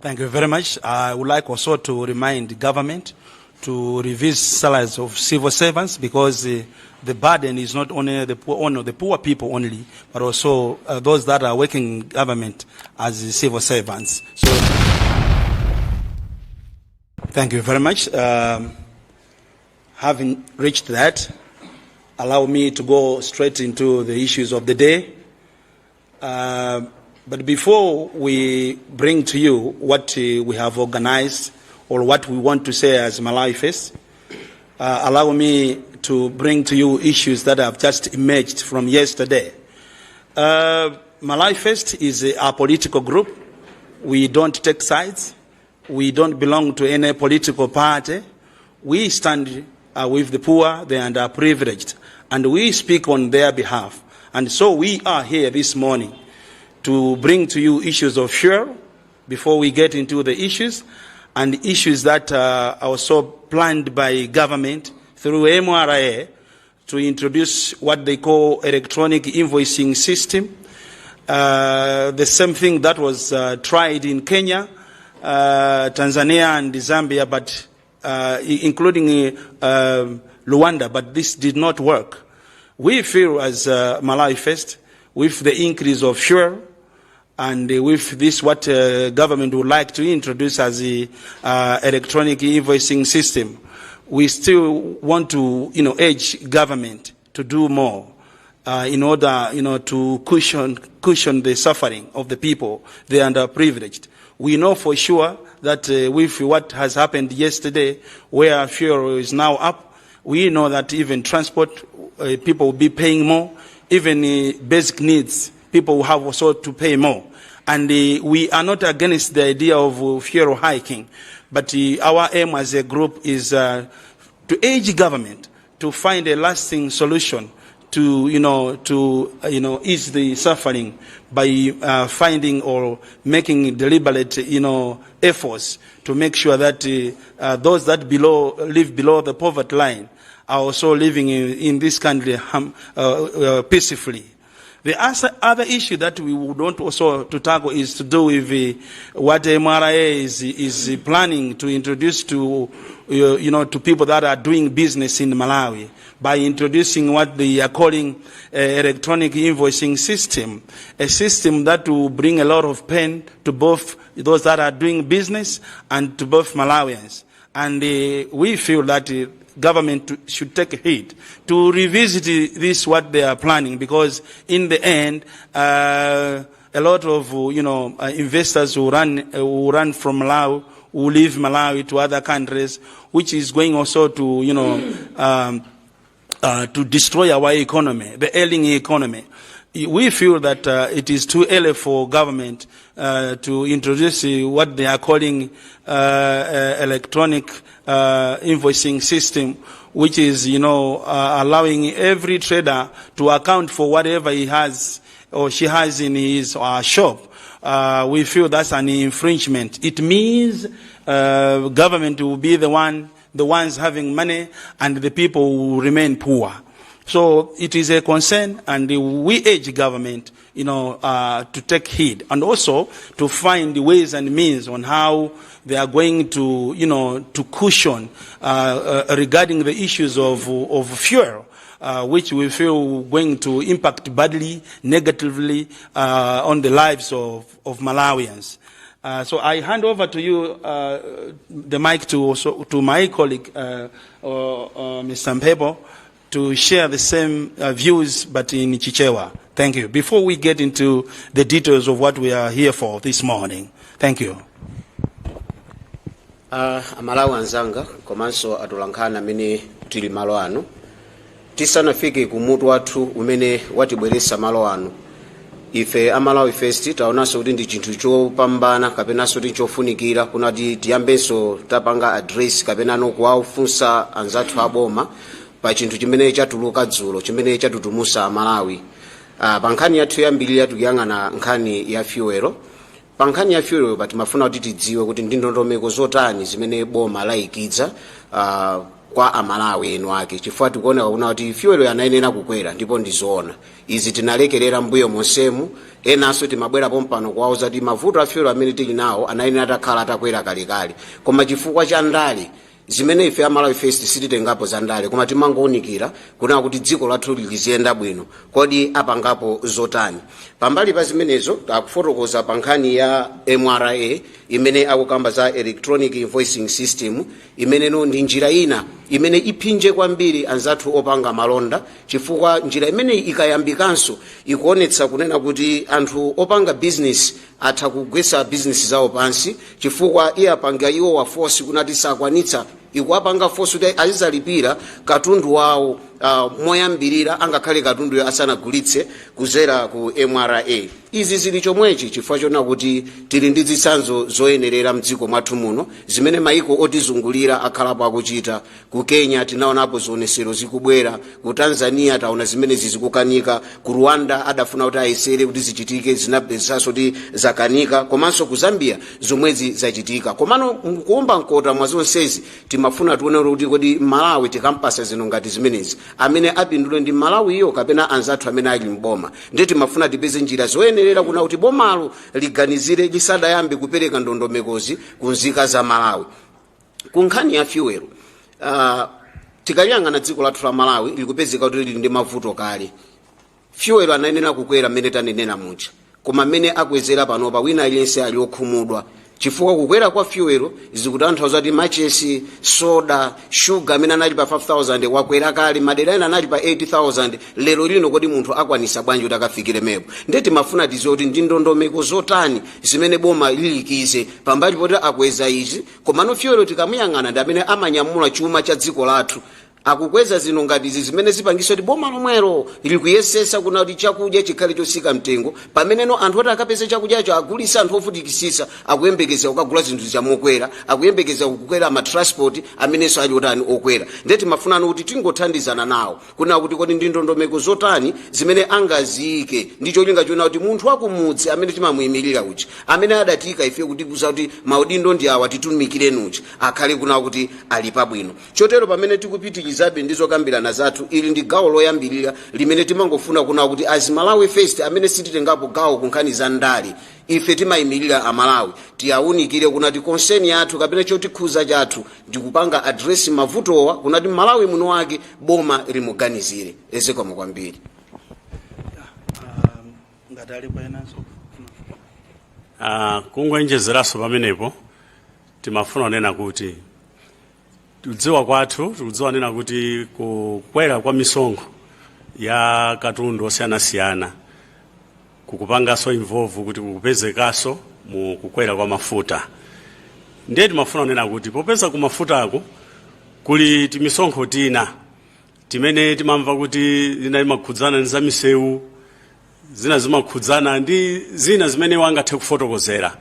Thank you very much. I would like also to remind the government to revise salaries of civil servants, because the burden is not only the poor people only, but also those that are working in government as civil servants. So, thank you very much. Having reached that, allow me to go straight into the issues of the day. But before we bring to you what we have organized or what we want to say as Malawi Fest, allow me to bring to you issues that have just emerged from yesterday. Malawi Fest is a political group. We don't take sides. We don't belong to any political party. We stand with the poor, the underprivileged, and we speak on their behalf. And so we are here this morning to bring to you issues of fuel before we get into the issues, and issues that are also planned by government through MRA to introduce what they call electronic invoicing system. The same thing that was tried in Kenya, Tanzania and Zambia, but including Rwanda, but this did not work. We feel as Malawi Fest, with the increase of fuel, and with this what government would like to introduce as the electronic invoicing system, we still want to urge government to do more in order to cushion the suffering of the people, the underprivileged. We know for sure that with what has happened yesterday, where fuel is now up, we know that even transport, people will be paying more. Even basic needs, people will have also to pay more. And we are not against the idea of fuel hiking, but our aim as a group is to urge government to find a lasting solution to ease the suffering by finding or making deliberate efforts to make sure that those that live below the poverty line are also living in this country peacefully. The other issue that we would want also to tackle is to do with what MRA is planning to introduce to to people that are doing business in Malawi, by introducing what they are calling electronic invoicing system, a system that will bring a lot of pain to both those that are doing business and to both Malawians. And we feel that government should take heed to revisit this, what they are planning, because in the end, a lot of investors who run from Malawi, who leave Malawi to other countries, which is going also to to destroy our economy, the ailing economy. We feel that it is too early for government to introduce what they are calling electronic invoicing system, which is allowing every trader to account for whatever he has or she has in his or her shop. We feel that's an infringement. It means government will be the ones having money, and the people will remain poor. So it is a concern, and we urge government, to take heed, and also to find ways and means on how they are going to, to cushion regarding the issues of fuel, which we feel going to impact badly, negatively on the lives of Malawians. So I hand over to you the mic to my colleague, Mr. Mpebo, to share the same views, but in Chichewa. Thank you. Before we get into the details of what we are here for this morning. Thank you. Amalawi anzanga komanso atulankhana amene tili malo ano, tisanafike kumutu wathu umene watibweretsa malo ano. Ife Malawi Fest taonanso kuti ndi chinthu chopambana kapenanso kuti chofunikira kunati tiyambenso tapanga address kapenano kuwafunsa anzathu aboma pa chinthu chimene chatuluka dzulo, chimene chatutumusa Malawi. Pa nkhani yathu yambiri tikuyang'ana nkhani ya fuel. Pa nkhani ya fuel pati mafuna kuti tidziwe kuti ndi ndondomeko zotani zimene boma layikidza kwa amalawi enu ake chifukwa tikuona kuna kuti fuel yanayenera kukwera ndipo ndizoona izi tinalekerera mbuyo monsemu enanso timabwera pompano kuwauza kuti mavuto a fuel amene tili nawo anayenera atakhala atakwera kalekale koma chifukwa cha ndale zimene ife Malawi First sititengapo za ndale koma timangounikira kuna kuti dziko lathu liziyenda bwino kodi apangapo zotani pambali pa zimenezo akufotokoza pa nkhani ya MRA imene akukamba za electronic invoicing system imene ndi njira ina imene ipinje kwambiri anzathu opanga malonda chifukwa njira imene ikayambikanso ikuonetsa kunena kuti anthu opanga business atha kugwesa business zawo pansi chifukwa iyapanga iwo wa force kunati sakwanitsa ikuapanga force kuti azizalipira katundu wawo moyambirira angakhale katundu asanagulitse kuzera ku MRA izi zili chomwechi chifukwa chona kuti tili ndi zitsanzo zoyenerera mdziko mwathu muno zimene maiko otizungulira akhalapo akuchita ku Kenya tinaonapo zionesero zikubwera ku Tanzania taona zimene zikukanika ku Rwanda adafuna kuti ayesere kuti zichitike zinapesanso kuti zakanika komanso ku Zambia zomwezi zachitika komano kuomba nkota mwa zonsezi timafuna tuone kuti kodi Malawi tikampasa zino ngati zimenezi amene apindule ndi Malawi iyo kapena anzathu amene ali mboma ndiye timafuna tipeze njira zoyenerera kuna kuti bomalo liganizire lisadayambe kupereka ndondomekozi kunzika za Malawi ku nkhani ya fuel tikayang'ana dziko lathu la Malawi likupezeka kuti lili ndi mavuto kale fuel anayenera kukwera mmene tanenera mucha koma mmene akwezera panopa wina aliyense ali okhumudwa chifukwa kukwera kwa fuel zikutanthauza kuti machesi soda sugar amene anali pa 5000 wakwera kale madera ena anali pa 80,000 lero lino kodi munthu akwanisa bwanji kuti akafikire mepo ndeti mafuna tizoti ndi ndondomeko zotani zimene boma lilikize pambali poti akweza izi komano fuel tikamuyang'ana ndi amene amanyamula chuma cha dziko lathu akukweza zino ngati izi zimene zipangiso kuti boma lomwero likuyesesa kuna kuti chakudya chikhale chosika mtengo pameneno anthu oti akapeze chakudyacho agulisa anthu ofutikisisa akuyembekeza kukagula zinthu zamokwera akuyembekeza kukwera matransport amenenso ali otani okwera ndeti mafunano kuti tingothandizana nawo kuna kuti kodi ndi ndondomeko zotani zimene angaziyike ndicho linga chona kuti munthu akumudzi amene timamuyimirira uchi amene adatika ife kuti kuza kuti maudindo ndi awa titumikireni uchi akhale kuna kuti ali pabwino chotero pamene tikupitiriza zabe ndizokambirana zathu ili ndi gawo loyambirira limene timangofuna kuna kuti as Malawi First amene sititengapo gawo kunkhani za ndale ife timayimirira amalawi tiyawunikire kunati concern yathu kapena chotikhuza chathu ndikupanga address mavutowa kunati Malawi muno wake boma limuganizire ezeko kwambiri ngatali paenaso kungwenjezeraso pamenepo timafuna nena kuti tudziwa kwathu tudziwa nena kuti kukwera kwa misonkho ya katundu osiyanasiyana kukupangaso involve kuti kukupezekaso mu kukwera kwa mafuta ndiye timafuna nena kuti popeza ku mafuta ako kuli timisonkho tina timene timamva kuti zina zimakhudzana ndi zamisewu zina zimakhudzana ndi zina zimene wangathe kufotokozera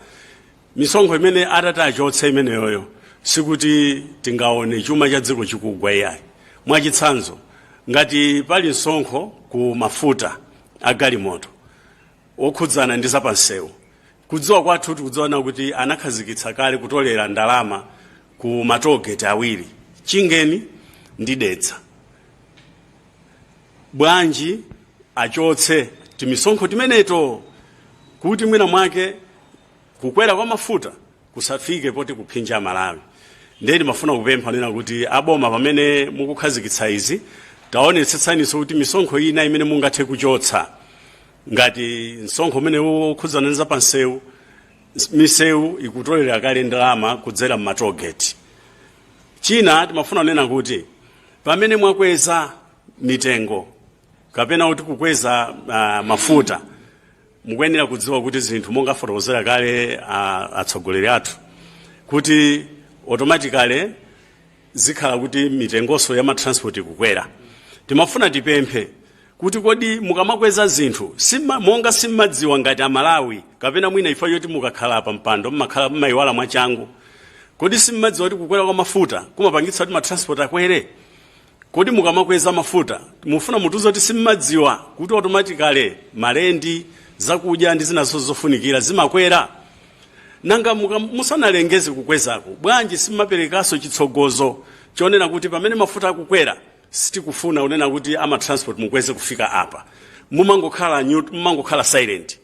misonkho imene atachotsa imeneyoyo sikuti tingaone chuma cha dziko chikugwa iyayi mwachitsanzo ngati pali msonkho ku mafuta agalimoto okhudzana ndi zapansewu kudziwa kwathu tikudziwana kuti anakhazikitsa kale kutolera ndalama ku matogeti awiri Chingeni ndi Dedza bwanji achotse timisonkho timeneto kuti mwina mwake kukwera kwa mafuta kusafike poti kuphinja Malawi ndiye mafuna kupempha nena kuti aboma pamene mukukhazikitsa izi taonetsetsaniso kuti misonkho ina imene mungathe kuchotsa ngati msonkho umene ukhudzana ndi zapansewu misewu ikutolera kale ndalama kudzera mmatogeti china timafuna nena kuti pamene mwakweza mitengo kapena kuti kukweza mafuta mukuyenera kudziwa kuti zinthu monga fotokozera kale atsogoleri athu kuti automatically zikhala kuti mitengoso ya matransport kukwera timafuna tipemphe kuti kodi mukamakweza zinthu monga simmadziwa ngati amalawi kapena mwina ifa yoti mukakhala pa mpando mmakhala mmayiwala mwachangu kodi simmadziwa kuti kukwera kwa mafuta kumapangitsa kuti matransport akwere kodi mukamakweza mafuta mufuna mutuzo kuti simmadziwa kuti automatically malendi zakudya ndi zinazo zofunikira zimakwera nanga musanalengeze kukwezako bwanji simaperekaso chitsogozo chonena kuti pamene mafuta akukwera sitikufuna unena kuti ama transport mukweze kufika apa, mumangokhala silent.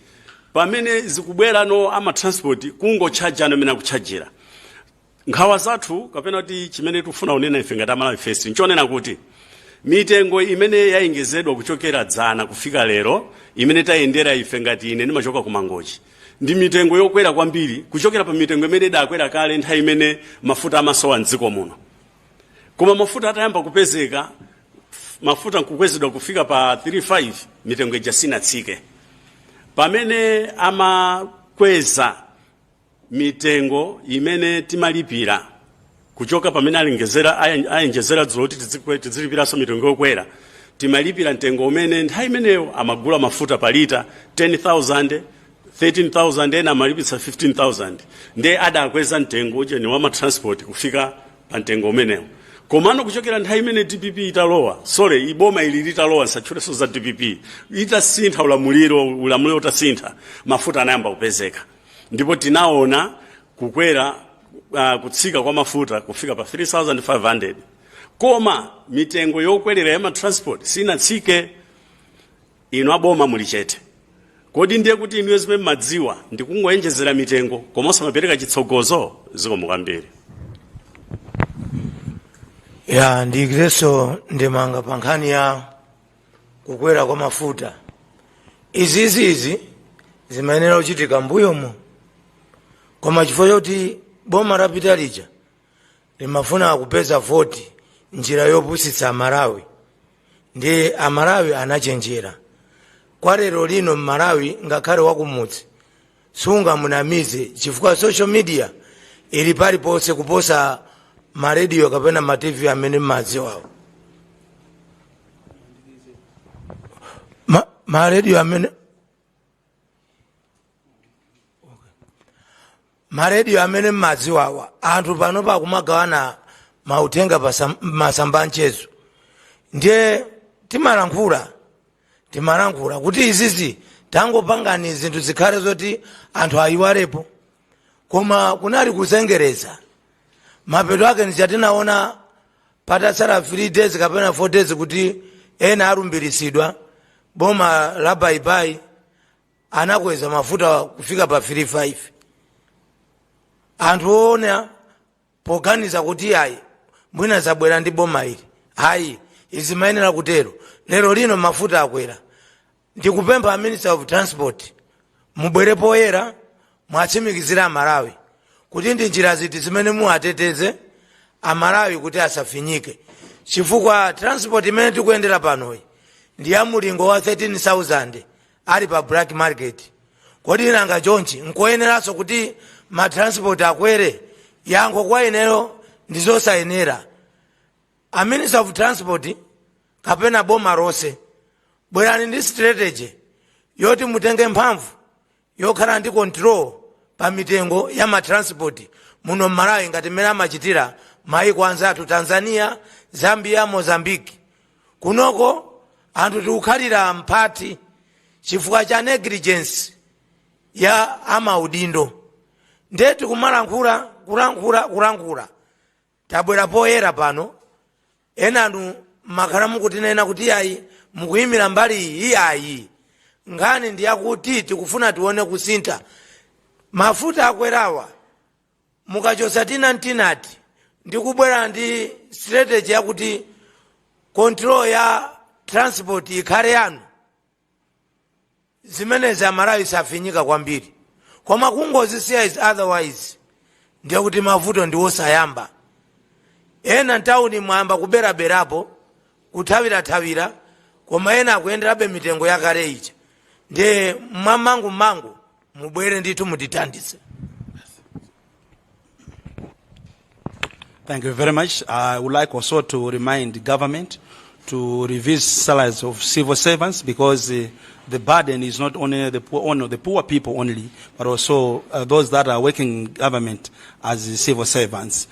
Pamene zikubwera no ama transport kungochaja amene akuchajira. Nkhawa zathu kapena kuti chimene tufuna unena ife ngati Malawi First nchonena kuti mitengo imene yaingezedwa kuchokera dzana kufika lero imene tayendera ife ngati ine ndimachoka ku Mangochi ndi mitengo yokwera kwambiri kuchokera pa mitengo imene idakwera kale nthawi imene mafuta amasowa mdziko muno. Koma mafuta atayamba kupezeka, mafuta nkukwezedwa kufika pa 35, mitengo ija sinatsike. Pamene amakweza mitengo imene timalipira kuchoka pamene ayenjezera dzulo kuti tizilipiraso mitengo yokwera, timalipira mtengo umene nthawi imeneyo amagula mafuta pa lita 10,000, 13,000, ena amalipitsa 15,000. Nde adakweza mtengo uje ni wama transport kufika pa mtengo umenewo. Komano kuchokera nthawi imene DPP italowa, iboma ili litalowa nsatchuleso za DPP, itasintha ulamuliro utasintha, mafuta anayamba kupezeka. Ndipo tinaona kukwera kutsika kwa mafuta kufika pa 3,500. Koma mitengo yokwerera ya transport sinatsike. Ino aboma mulichete. Kodi ndiye kuti inu zimene madziwa ndikungoyenjezera mitengo komanso mapereka chitsogozo zikomo kwambiri. Ya ndikireso ndemanga pankhani ya kukwera kwa mafuta. Izi zimayenera kuchitika mbuyomo. Koma chifukwa choti boma lapita lija limafuna kupeza voti njira yopusitsa Amalawi, ndi Amalawi anachenjera. Kwa lero lino Malawi ngakhale wakumudzi sunga munamize chifukwa social media ili pali pose kuposa ma radio kapena ma TV amene madziwawo. Ma radio amene maredio amene madziwawa anthu pano pakumagawana mautenga masamba nchezo. Ndiye timalankhula kuti izizi tangopangani zinthu zikhale zoti anthu ayiwalepo. Koma kunali kuzengereza mapeto ake nichatinaona patatsala 3 days kapena 4 days kuti ena alumbirisidwa boma la baibai anakweza mafuta kufika pa 35. Anthu ona poganiza kuti ayi mwina zabwera ndi boma ili. Hayi, izi mayenera kutero. Lero lino mafuta akwera. Ndikupempha Minister of Transport mubwere poyera mwatsimikizira Amalawi kuti ndi njira ziti zimene muateteze Amalawi kuti asafinyike. Chifukwa transport imene tikuyendera panoyi ndi ya mulingo wa 13,000 ali pa black market. Kodi nanga chonchi nkoyeneranso kuti ma transport akwere? Yankho kwa ineyo ndizosayenera. A Minister of Transport kapena boma rose bwerani ndi strategy yoti mutenge mphamvu yokhala ndi control pa mitengo ya ma transport muno Malawi ngati mmene amachitira maiko anzathu Tanzania, Zambia, Mozambique. Kunoko anthu tikukhalira mphati chifukwa cha negligence ya amaudindo. Ndeti kulankhula tabwera poyera pano enanu makhala mukutinena kuti ayi mukuyimira mbali iyi ayi. Ngani ndiyakuti tikufuna tione kusintha. Mafuta akwerawa mukachosa tinati ndikubwera ndi strategy yakuti control ya transport ikhale yanu. Zimenezi Amalawi safinyika kwambiri. Koma kungozisiya is otherwise ndiye kuti mavuto ndiwosayamba. Ena ntawuni mwamba kuberaberapo kuthawira koma ena akuyenderabe mitengo yakale ija. Ndiye mangu mubwere ndithu mutithandize. Thank you very much. I would like also to remind the government to revisit salaries of civil servants because the burden is not only the poor people only, but also those that are working in government as civil servants.